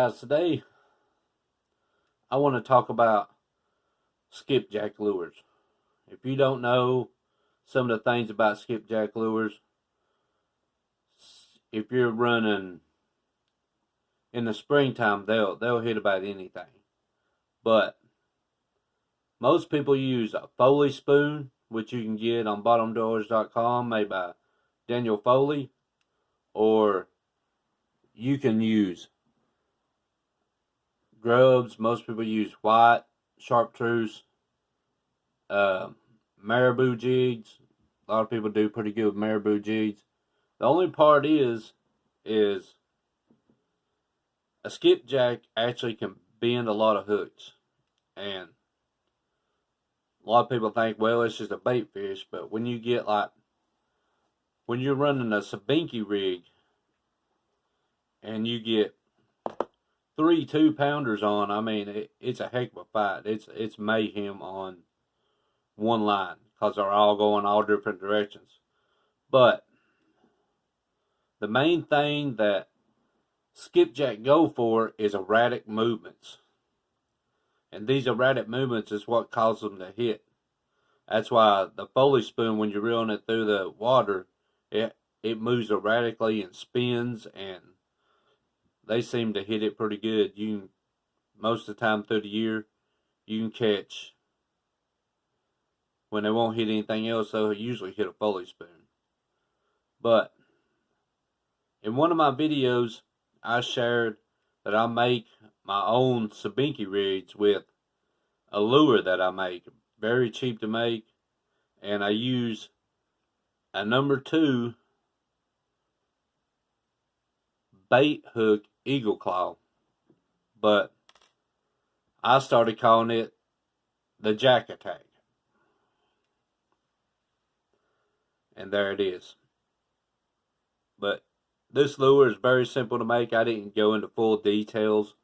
Guys, today I want to talk about skipjack lures. If you don't know some of the things about skipjack lures, if you're running in the springtime, they'll hit about anything. But most people use a Foley spoon, which you can get on bottomdoors.com, made by Daniel Foley, or you can use grubs. Most people use white, chartreuse, marabou jigs. A lot of people do pretty good with marabou jigs. The only part is a skipjack actually can bend a lot of hooks. And a lot of people think, well, it's just a bait fish. But when you get when you're running a sabinki rig and you get 3 2-pounders on, I mean, it's a heck of a fight. It's mayhem on one line because they're all going all different directions. But the main thing that skipjack go for is erratic movements. And these erratic movements is what causes them to hit. That's why the Foley spoon, when you're reeling it through the water, it moves erratically and spins, and they seem to hit it pretty good. Most of the time through the year, you can catch, when they won't hit anything else, they'll usually hit a Foley spoon. But in one of my videos, I shared that I make my own sabinki rigs with a lure that I make. Very cheap to make. And I use a number 2 bait hook eagle claw. But I started calling it the Jack Attack. And there it is. But this lure is very simple to make. I didn't go into full details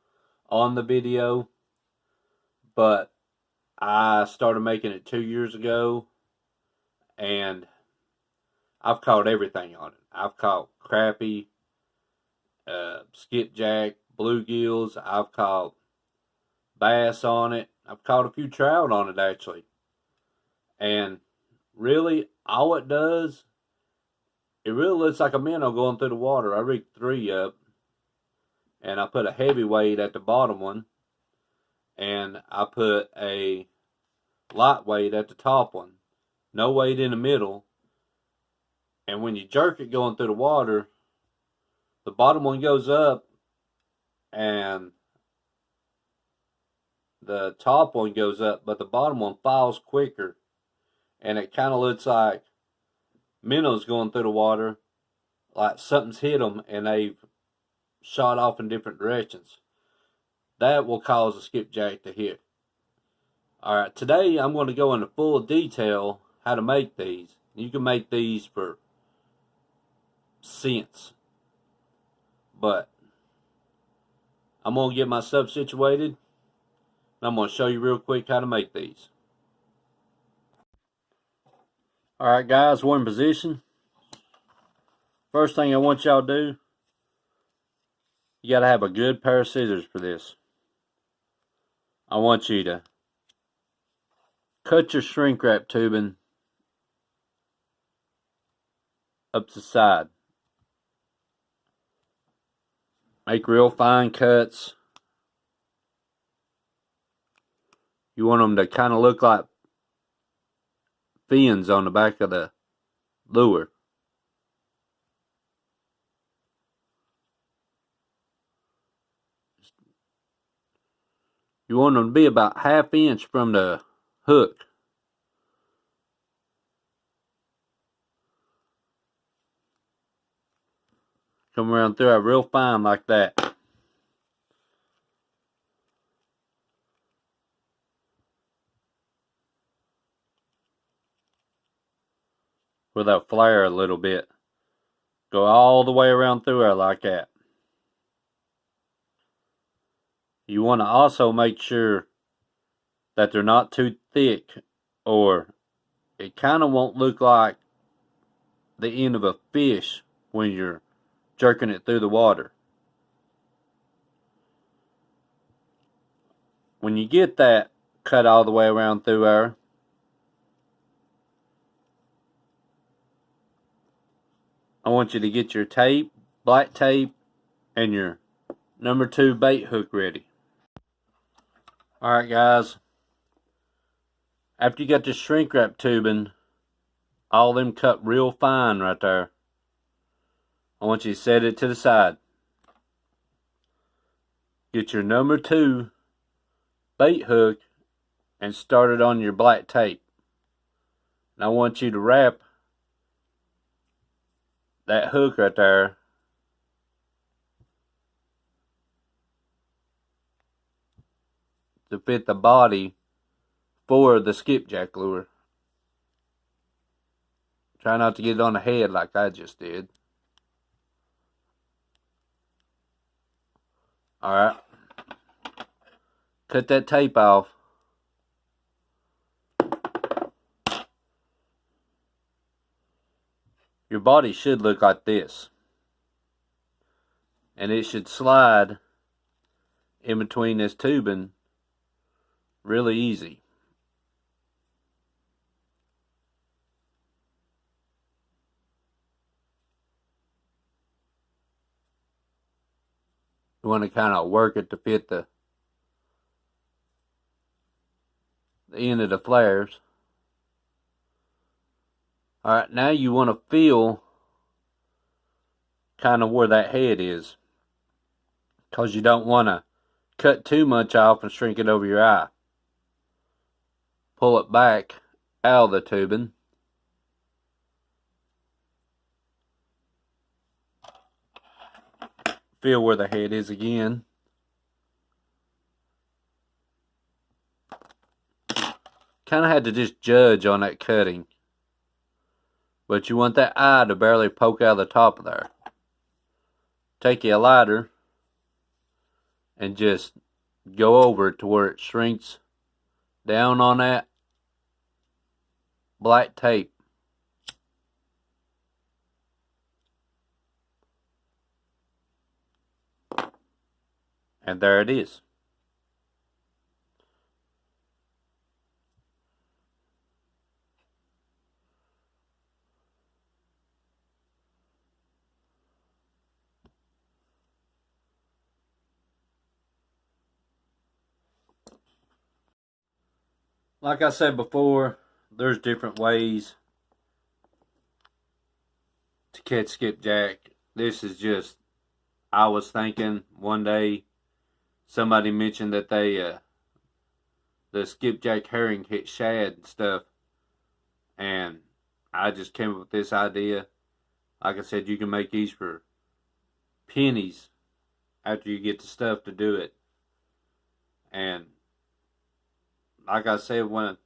on the video, but I started making it 2 years ago, and I've caught everything on it. I've caught crappie, skipjack, bluegills. I've caught bass on it. I've caught a few trout on it, actually. And really, all it does, it really looks like a minnow going through the water. I rigged 3 up, and I put a heavy weight at the bottom one, and I put a light weight at the top one. No weight in the middle. And when you jerk it going through the water, the bottom one goes up, and the top one goes up, but the bottom one falls quicker, and it kind of looks like minnows going through the water, like something's hit them and they've shot off in different directions. That will cause a skipjack to hit. Alright, today I'm going to go into full detail how to make these. You can make these for cents, but I'm going to get my stuff situated, and I'm going to show you real quick how to make these. Alright guys, we're in position. First thing I want y'all to do, you got to have a good pair of scissors for this. I want you to cut your shrink wrap tubing up the side. Make real fine cuts. You want them to kind of look like fins on the back of the lure. You want them to be about 1/2 inch from the hook. Come around through it real fine like that. Where they'll flare a little bit. Go all the way around through there like that. You want to also make sure that they're not too thick, or it kind of won't look like the end of a fish when you're jerking it through the water. when you get that cut all the way around through there, I want you to get your tape, black tape, and your number 2 bait hook ready. Alright guys, after you got the shrink wrap tubing, all them cut real fine right there, I want you to set it to the side. Get your number 2 bait hook and start it on your black tape. And I want you to wrap that hook right there to fit the body for the skipjack lure. Try not to get it on the head like I just did. Alright. Cut that tape off. Your body should look like this. And it should slide in between this tubing really easy. You want to kind of work it to fit the end of the flares. Alright, now you want to feel kind of where that head is, because you don't want to cut too much off and shrink it over your eye. Pull it back out of the tubing. Feel where the head is again. Kind of had to just judge on that cutting. But you want that eye to barely poke out of the top of there. Take your lighter and just go over it to where it shrinks down on that black tape. And there it is. Like I said before, there's different ways to catch skipjack. This is just, I was thinking one day, somebody mentioned that the skipjack herring hit shad and stuff, and I just came up with this idea. Like I said, you can make these for pennies after you get the stuff to do it. And like I said, when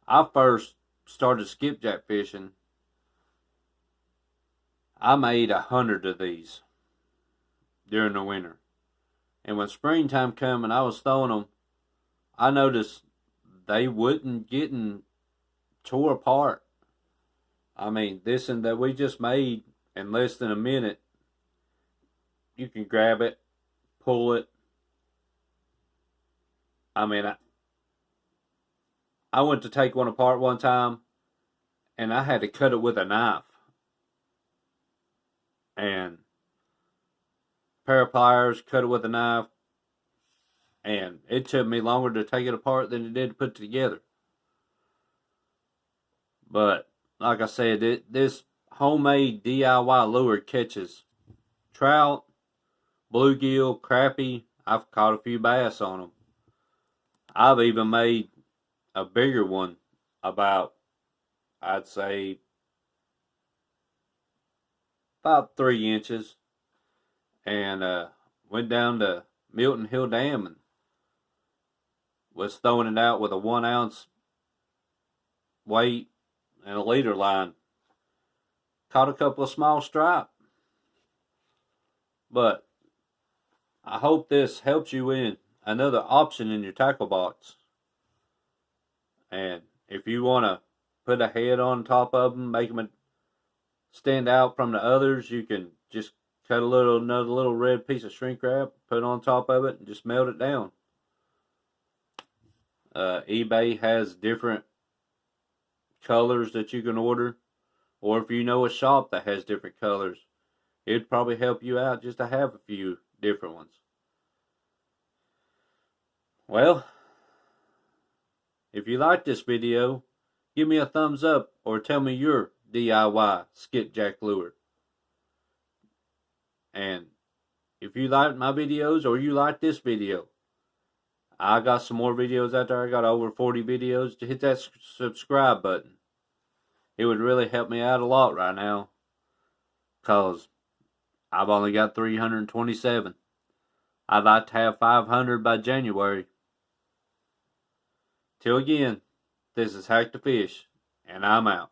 I first started skipjack fishing, I made 100 of these during the winter. And when springtime come and I was throwing them, I noticed they wouldn't getting tore apart. I mean, this and that we just made in less than a minute, you can grab it, pull it. I mean, I went to take one apart one time, and I had to cut it with a knife. And a pair of pliers, cut it with a knife, and it took me longer to take it apart than it did to put it together. But, like I said, this homemade DIY lure catches trout, bluegill, crappie. I've caught a few bass on them. I've even made a bigger one, about, I'd say, about 3 inches, and went down to Milton Hill Dam and was throwing it out with a 1 ounce weight and a leader line. Caught a couple of small stripe. But I hope this helps you in another option in your tackle box. And if you want to put a head on top of them, make them stand out from the others, you can just cut another little red piece of shrink wrap, put it on top of it, and just melt it down. eBay has different colors that you can order, or if you know a shop that has different colors, it'd probably help you out just to have a few different ones. Well, if you like this video, give me a thumbs up or tell me your DIY skipjack lure. And if you like my videos or you like this video, I got some more videos out there. I got over 40 videos. To hit that subscribe button. It would really help me out a lot right now, because I've only got 327. I'd like to have 500 by January. Till again, this is Hack the Fish, and I'm out.